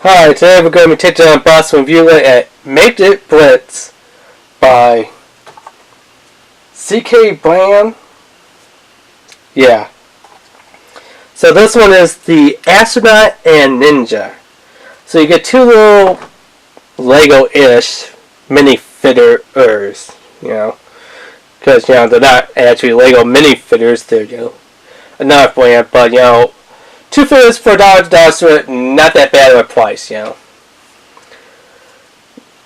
Hi, today we're going to be taking on box review at MAKE-iT Blitz by CK Brand. Yeah. So this one is the Astronaut and NiNJA. So you get two little Lego-ish mini-fitters, because, they're not actually Lego mini-fitters, they're, another brand, but, two fitters for $1 to it, not that bad of a price,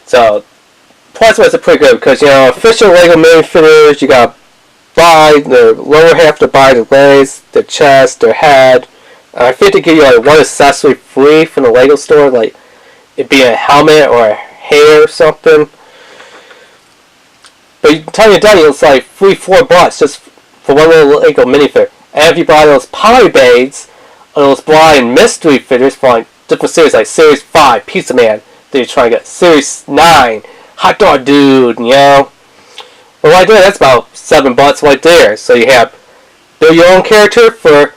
So, price-wise, it's pretty good because, official Lego mini-fitters, you gotta buy the lower half to buy the legs, the chest, their head. I think they give you like one accessory free from the Lego store, like it being a helmet or a hair or something. But you tell you done, it's like $3-4 just for one little Lego mini-fitter. And if you buy those polybades, those blind mystery fitters for like different series, like Series 5, Pizza Man, then you're trying to get Series 9, Hot Dog Dude, Well, right there, that's about $7 right there. So you have build your own character for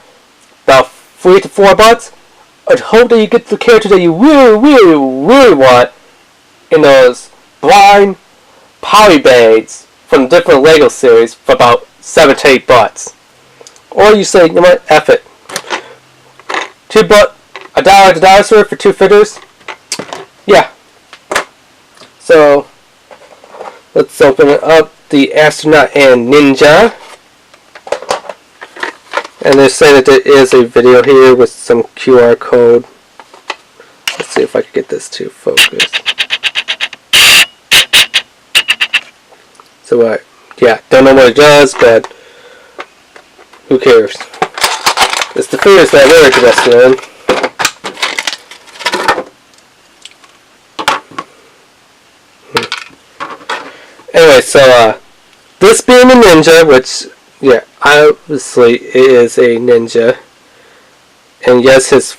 about $3 to $4. I hope that you get the character that you really want in those blind polybades from different Lego series for about $7 to $8. Or you say, you know what, F it. $1 to $1 store for two fitters. Yeah. So let's open it up. The Astronaut and NiNJA. And they're saying that there is a video here with some QR code. Let's see if I can get this to focus. So yeah, don't know what it does, but who cares? It's the fitters that we're interested in. Anyway, so this being a NiNJA, which yeah, obviously it is a NiNJA, and yes, his